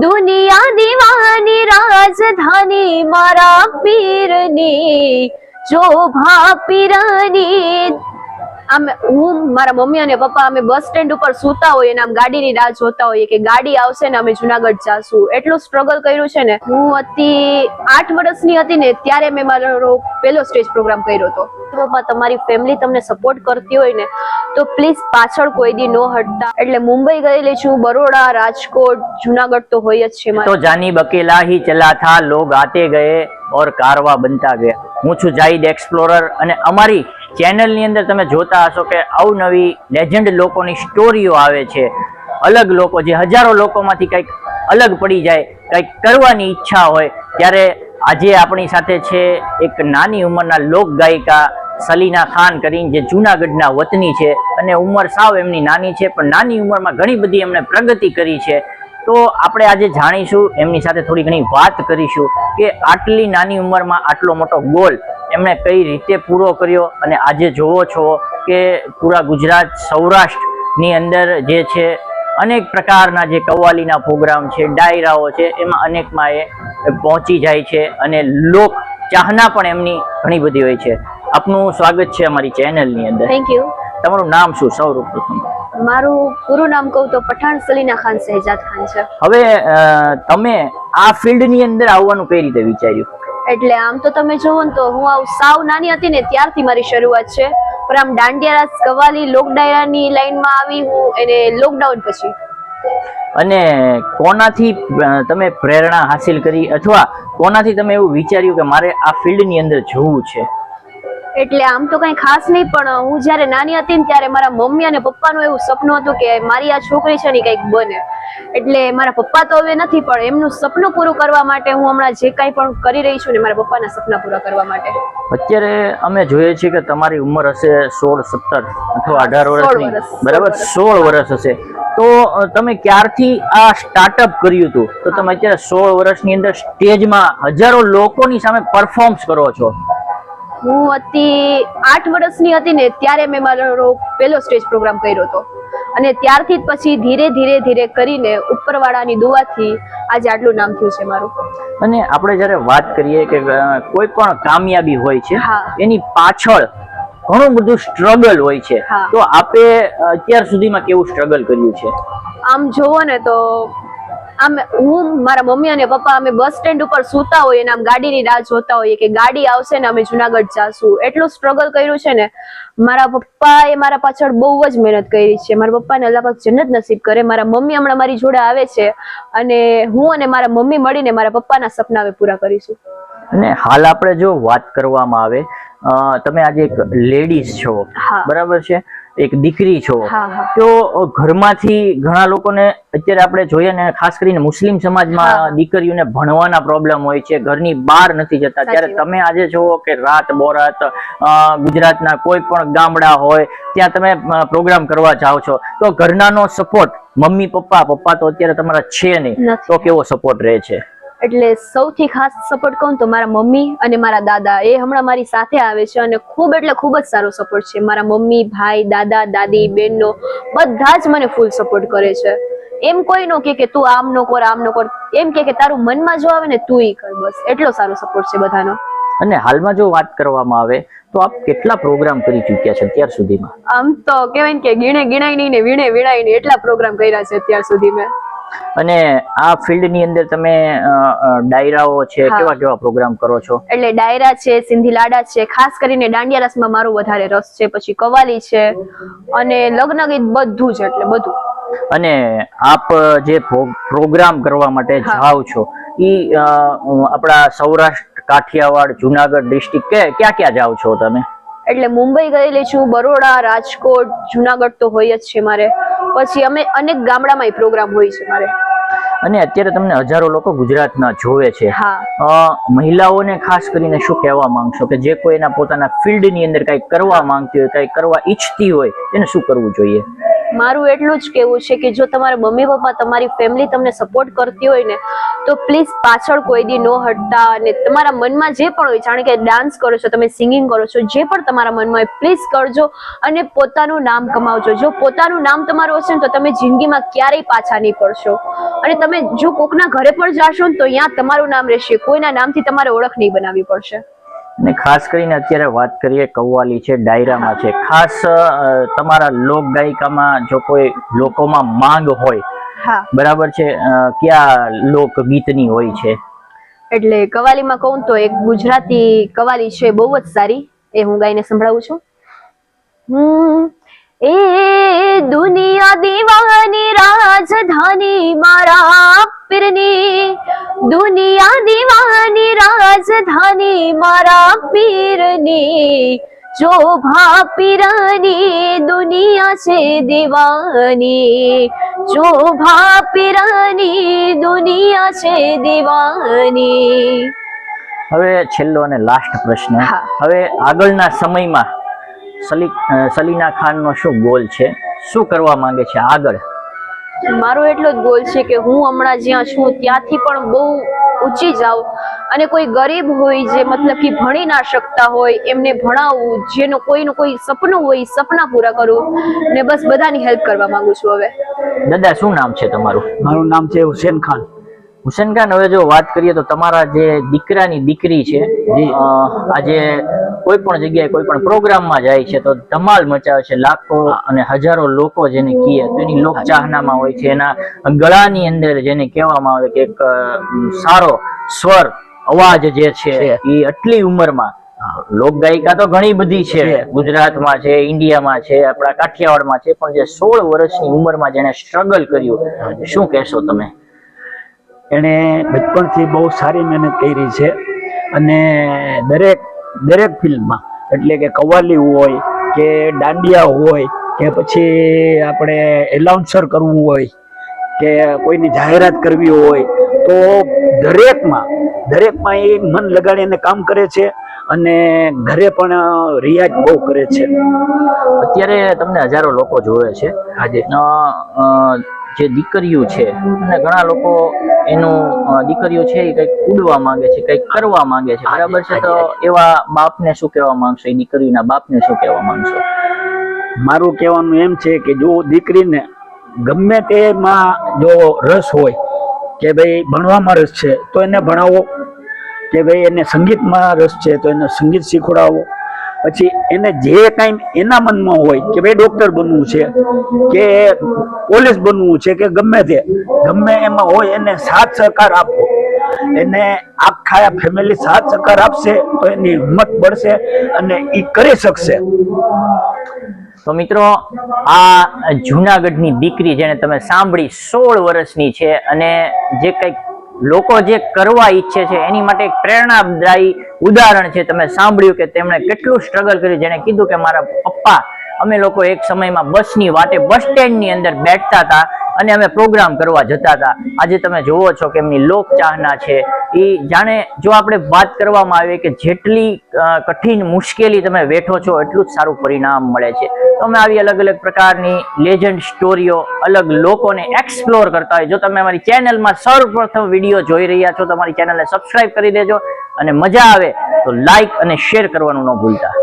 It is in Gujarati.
દુનિયા દીવાની રાજધાની મારા પીરની જોભા પીરની હું મારા મમ્મી અને પપ્પા અમે બસ સ્ટેન્ડ ઉપર સૂતા હોઈએ અને આમ ગાડીની રાહ જોતા હોઈએ કે ગાડી આવશે ને અમે જુનાગઢ જાશું. એટલું સ્ટ્રગલ કર્યું છે ને. હું 8 વર્ષની હતી ને ત્યારે મેં મારો પહેલો સ્ટેજ પ્રોગ્રામ કર્યો હતો. પપ્પા તમારી ફેમિલી તમને સપોર્ટ કરતી હોય ને તો પ્લીઝ પાછળ કોઈ દી નો હટતા. એટલે મુંબઈ ગયેલી છું, બરોડા, રાજકોટ, જુનાગઢ તો હોય જ છે. તો જાની બકેલા હી ચલા થા, લોગ આતે ગયે ઓર કારવા બનતા ગયા. હું છું જાહિદ એક્સપ્લોરર અને અમારી ચેનલ ની અંદર તમે જોતા હશો કે અવનવી લેજેન્ડ લોકોની સ્ટોરીઓ આવે છે. અલગ લોકો જે હજારો લોકોમાંથી કંઈક અલગ પડી જાય, કંઈક કરવાની ઈચ્છા હોય, ત્યારે આજે આપણી સાથે છે એક નાની ઉંમરના લોક ગાયિકા સલીના ખાન કરીને, જે જુનાગઢના વતની છે અને ઉંમર સાવ એમની નાની છે, પણ નાની ઉંમરમાં ઘણી બધી એમણે પ્રગતિ કરી છે. તો આપણે આજે જાણીશું, એમની સાથે થોડી ઘણી વાત કરીશું કે આટલી નાની ઉંમરમાં આટલો મોટો ગોલ એમણે કઈ રીતે પૂરો કર્યો. અને આજે જોવો છો કે પૂરા ગુજરાત, સૌરાષ્ટ્રની અંદર જે છે અનેક પ્રકારના જે કવ્વાલીના પ્રોગ્રામ છે, ડાયરાઓ છે, એમાં અનેકમાં એ પહોંચી જાય છે અને લોક ચાહના પણ એમની ઘણી બધી હોય છે. આપનું સ્વાગત છે અમારી ચેનલની અંદર. Thank you. તમારું નામ શું સૌપ્રથમ? મારું પૂરું નામ કહું તો પઠાણ સલીના ખાન શહેજાદ ખાન છે. હવે તમે આ ફિલ્ડની અંદર આવવાનું કઈ રીતે વિચાર્યું? એટલે આમ તો તમે જોવો ને તો હું સાવ નાની હતી ને ત્યારથી મારી શરૂઆત છે, પણ આમ દાંડિયા રાસ, કવાલી, લોક ડાયરાની લાઈનમાં આવી હું એને લોકડાઉન પછી. અને કોનાથી તમે પ્રેરણા હાસિલ કરી અથવા કોનાથી તમે એવું વિચાર્યું કે મારે આ ફિલ્ડની અંદર જવું છે? એટલે આમ તો કઈ ખાસ નહીં, પણ હું જયારે નાની હતી ને ત્યારે મારા મમ્મી અને પપ્પાનું એવું સપનું હતું કે મારી આ છોકરી છે ને કંઈક બને. એટલે મારા પપ્પા તો હવે નથી, પણ એમનું સપનું પૂરું કરવા માટે હું હમણાં જે કાંઈ પણ કરી રહી છું ને મારા પપ્પાના સપના પૂરા કરવા માટે. અત્યારે અમે જોઈએ છીએ કે તમારી ઉંમર હશે 16, 17 અથવા 18 વર્ષની, બરાબર? 16 વર્ષ હશે. તો તમે ક્યારથી આ સ્ટાર્ટઅપ કર્યું હતું? તો તમે અત્યારે 16 વર્ષની અંદર સ્ટેજમાં હજારો લોકોની સામે પરફોર્મ કરો છો. હું 8 વર્ષની હતી ને ત્યારે મેં મારો પહેલો સ્ટેજ પ્રોગ્રામ કર્યો હતો અને ત્યારથી જ પછી ધીરે ધીરે કરીને ઉપરવાળાની દુઆથી આજે આટલું નામ થયું છે મારું. અને આપણે જયારે વાત કરીએ કે કોઈ પણ કામયાબી હોય છે એની પાછળ ઘણું બધું સ્ટ્રગલ હોય છે, તો આપે અત્યાર સુધીમાં કેવું સ્ટ્રગલ કર્યું છે? આમ જોવો ને તો હું મારા મમ્મી અને પપ્પા અમે બસ સ્ટેન્ડ ઉપર સૂતા હોઈએ અને આમ ગાડીની રાહ જોતા હોઈએ કે ગાડી આવશે ને અમે જુનાગઢ જાશું. એટલું સ્ટ્રગલ કર્યું છે ને. મારા પપ્પાએ મારા પાછળ બહુ જ મહેનત કરી છે. મારા પપ્પાને અલ્લાહ પાક જન્નત નસીબ કરે. મારા મમ્મી હમણાં મારી જોડે આવે છે અને હું અને મારા મમ્મી મળીને મારા પપ્પાના સપના હવે પૂરા કરીશું. અને હાલ આપણે જો વાત કરવામાં આવે, તમે આજે એક લેડીઝ છો, બરાબર છે, એક દીકરી છો, તો ઘરમાંથી ઘણા લોકોને અત્યારે આપણે જોઈએ ને, ખાસ કરીને મુસ્લિમ સમાજમાં દીકરીઓને ભણવાના પ્રોબ્લેમ હોય છે, ઘરની બહાર નથી જતા. ત્યારે તમે આજે જુઓ કે રાત બોરાત ગુજરાતના કોઈ પણ ગામડા હોય ત્યાં તમે પ્રોગ્રામ કરવા જાઓ છો, તો ઘરનાનો સપોર્ટ, મમ્મી પપ્પા તો અત્યારે તમારા છે નહીં, તો કેવો સપોર્ટ રહે છે? એટલે સૌથી ખાસ સપોર્ટ કહું તો મારા મમ્મી અને મારા દાદા, એ હમણાં મારી સાથે આવે છે અને ખૂબ એટલે ખૂબ જ સારો સપોર્ટ છે. મારા મમ્મી, ભાઈ, દાદા, દાદી, બહેનો બધા જ મને ફૂલ સપોર્ટ કરે છે. એમ કોઈ નો કે તું આમ નો કર, આમ નો કર, એમ કે તારું મનમાં જો આવે ને તું ઈ કર, બસ એટલો સારો સપોર્ટ છે બધાનો. અને હાલમાં જો વાત કરવામાં આવે તો આપ કેટલા પ્રોગ્રામ કરી ચૂક્યા છે અત્યાર સુધીમાં? આમ તો કહેવાય ને કે ગણાય નહીં ને વીણે વિણાય નહીં એટલા પ્રોગ્રામ કર્યા છે અત્યાર સુધી મેં. અને આ ફિલ્ડ ની અંદર તમે ડાયરાઓ છે, કેવા પ્રોગ્રામ કરો છો? એટલે ડાયરા છે, સિંધી લાડા છે, ખાસ કરીને દાંડિયા રસમાં મારો વધારે રસ છે, પછી કવાલી છે અને લગ્ન ગીત બધું જ, એટલે બધું. અને આપ જે પ્રોગ્રામ કરવા માટે જાઓ છો ઈ આપણા સૌરાષ્ટ્ર, કાઠિયાવાડ, જુનાગઢ ડિસ્ટ્રિક્ટ ક્યાં જાઓ છો તમે? એટલે મુંબઈ ગયેલી છું, બરોડા, રાજકોટ, જુનાગઢ તો હોય જ છે મારે. પછી અમે અનેક ગામડામાં પ્રોગ્રામ હોય છે મારે. અને અત્યારે તમને હજારો લોકો ગુજરાતના જોવે છે, મહિલાઓને ખાસ કરીને શું કહેવા માંગશો કે જે કોઈ એના પોતાના ફિલ્ડ ની અંદર કઈ કરવા માંગતી હોય, કઈ કરવા ઈચ્છતી હોય, એને શું કરવું જોઈએ? મારું એટલું જ કેવું છે કે જો તમારા મમ્મી પપ્પા, તમારી ફેમિલી તમને સપોર્ટ કરતી હોય ને તો પ્લીઝ પાછળ કોઈ દી નો હટતા. અને તમારા મનમાં જે પણ હોય, જાણે કે ડાન્સ કરો છો, તમે સિંગિંગ કરો છો, જે પણ તમારા મનમાં હોય પ્લીઝ કરજો અને પોતાનું નામ કમાવજો. જો પોતાનું નામ તમારું હશે ને તો તમે જિંદગીમાં ક્યારેય પાછા નહીં પડશો અને તમે જો કોકના ઘરે પણ જાશો ને તો અહીંયા તમારું નામ રહેશે, કોઈના નામથી તમારે ઓળખ નહીં બનાવવી પડશે. અને ખાસ કરીને અત્યારે વાત કરીએ કવ્વાલી છે, ડાયરામાં છે, ખાસ તમારા લોક ગાયિકામાં જો કોઈ લોકોમાં માંગ હોય, હા બરાબર છે, કયા લોક ગીતની હોય છે? એટલે કવાલીમાં કહું તો એક ગુજરાતી કવાલી છે બહુ જ સારી, એ હું ગાઈને સંભળાવું છું. એ દુનિયા દીવાની રાજધાની મારા પીરની, દુનિયા દીવાની રાજધાની મારા પીરની, જોભા પીરની દુનિયા છે દીવાની, જોભા પીરની દુનિયા છે દીવાની. હવે છેલ્લો અને લાસ્ટ પ્રશ્ન, હા. હવે આગળના સમયમાં સલીના ખાનનો શું ગોલ છે, શું કરવા માંગે છે આગળ? મારો એટલો જ ગોલ છે કે હું હમણાં જ્યાં છું ત્યાંથી પણ બહુ ઊંચી જાઉં અને કોઈ ગરીબ હોય જે મતલબ કે ભણી ના શકતા હોય એમને ભણાવવું, જેનો કોઈનું કોઈ સપનું હોય સપના પૂરા કરું ને બસ બધાની હેલ્પ કરવા માંગુ છું. હવે દાદા શું નામ છે તમારું? મારું નામ છે હુસેન ખાન. હુસેન ખાન, હવે જો વાત કરીએ તો તમારા જે દીકરાની દીકરી છે, આજે કોઈ પણ જગ્યાએ કોઈ પણ પ્રોગ્રામમાં જાય છે તો ધમાલ મચાવે છે, લાખો અને હજારો લોકો જેને કહે તો એની લોક ચાહનામાં હોય છે, એના ગળાની અંદર જેને કહેવામાં આવે કે એક સારો સ્વર અવાજ જે છે એ આટલી ઉંમરમાં, લોક ગાયિકા તો ઘણી બધી છે, ગુજરાતમાં છે, ઇન્ડિયામાં છે, આપણા કાઠિયાવાડમાં છે, પણ જે 16 વર્ષની ઉંમરમાં જેને સ્ટ્રગલ કર્યું, શું કહેશો તમે? એણે બચપણથી બહુ સારી મહેનત કરી છે અને દરેક ફિલ્મમાં, એટલે કે કવ્વાલી હોય કે દાંડિયા હોય કે પછી આપણે એલાઉન્સર કરવું હોય કે કોઈની જાહેરાત કરવી હોય તો દરેકમાં એ મન લગાડીને કામ કરે છે અને ઘરે પણ રિયાઝ બહુ કરે છે. અત્યારે તમને હજારો લોકો જોવે છે, આજે જે દીકરીઓ છે અને ઘણા લોકો એનું દીકરીઓ છે એ કંઈક ઉડવા માંગે છે, કંઈક કરવા માંગે છે, બરાબર છે, તો એવા બાપને શું કહેવા માંગશો, એ દીકરીના બાપને શું કહેવા માંગશો? મારું કહેવાનું એમ છે કે જો દીકરીને ગમે તેમાં જો રસ હોય કે ભાઈ ભણવામાં રસ છે તો એને ભણાવો, કે ભાઈ એને સંગીતમાં રસ છે તો એને સંગીત શીખવાડો, પછી એને જે કાંઈ એના મનમાં હોય કે ભાઈ ડોક્ટર બનવું છે કે પોલીસ બનવું છે કે ગમે એમાં હોય એને સાથ સહકાર આપવો. એને આખા ફેમિલી સાથ સહકાર આપશે તો એની હિંમત बढ़શે અને એ કરી શકશે. તો મિત્રો, આ જુનાગઢની દીકરી જેને તમે સાંભળી 16 વર્ષની છે અને જે કંઈક લોકો જે કરવા ઈચ્છે છે એની માટે એક પ્રેરણાદાયી ઉદાહરણ છે. તમે સાંભળ્યું કે તેમણે કેટલું સ્ટ્રગલ કર્યું, જેને કીધું કે મારા પપ્પા, અમે લોકો એક સમયમાં બસની વાટે બસ સ્ટેન્ડની અંદર બેઠતા હતા અને અમે પ્રોગ્રામ કરવા જતા હતા. આજે તમે જોવો છો કે એમની લોક ચાહના છે એ જાણે, જો આપણે વાત કરવામાં આવે કે જેટલી કઠિન મુશ્કેલી તમે વેઠો છો એટલું જ સારું પરિણામ મળે છે. તો અમે આવી અલગ અલગ પ્રકારની લેજન્ડ સ્ટોરીઓ અલગ લોકોને એક્સપ્લોર કરતા હોય. જો તમે અમારી ચેનલમાં સર્વપ્રથમ વિડીયો જોઈ રહ્યા છો તો અમારી ચેનલને સબસ્ક્રાઇબ કરી દેજો અને મજા આવે તો લાઈક અને શેર કરવાનું ન ભૂલતા.